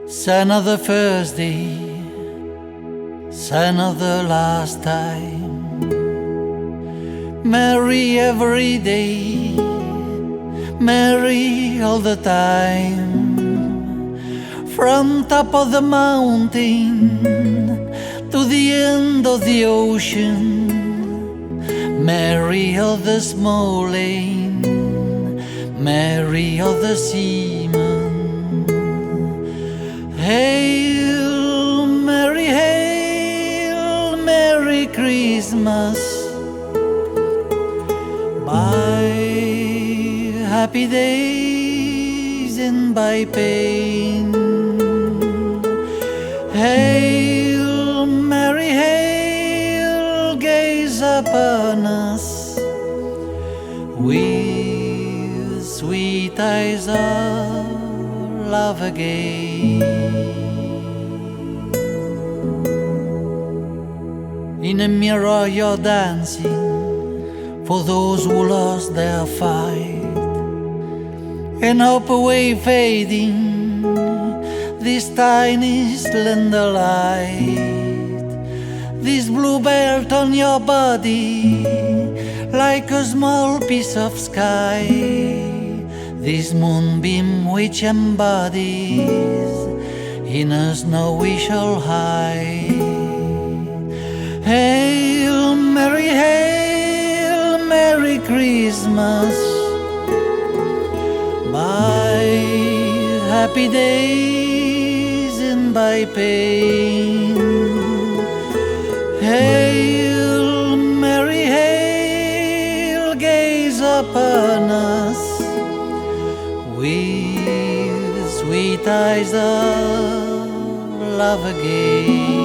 Sign of the first day, sign of the last time. Merry every day, merry all the time. From top of the mountain to the end of the ocean, merry all the small lane, merry all the seamen. Hail Mary, hail Merry Christmas. By happy days and by pain. Hail Mary, hail, gaze upon us with sweet eyes of love again. In a mirror you're dancing for those who lost their fight, and hope away fading this tiny slender light. This blue belt on your body like a small piece of sky, this moonbeam which embodies in us no we shall hide. Hail Mary, hail Merry Christmas. By happy days and by pain. Hail Mary, hail, gaze upon us with sweet eyes of love again.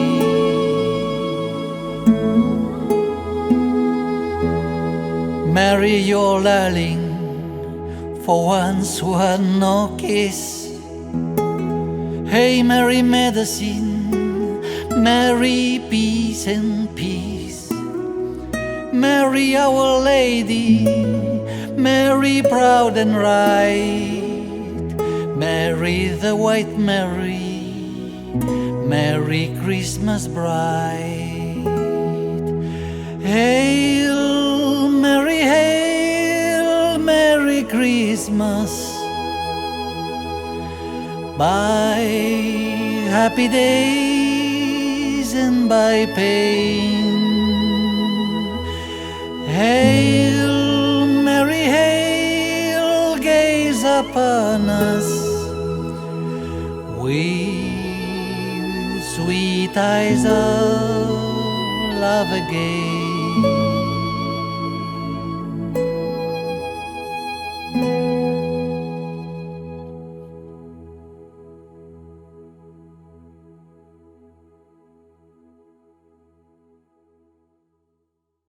Mary, you're lulling for ones who had no kiss. Hey Mary, medicine, Mary, peace and peace. Mary, our Lady, Mary, proud and right. Mary, the white Mary, Merry Christmas bride. Hail Mary, hail Merry Christmas. By happy days and by pain. Hail Mary, hail, gaze upon us with sweet eyes of love again.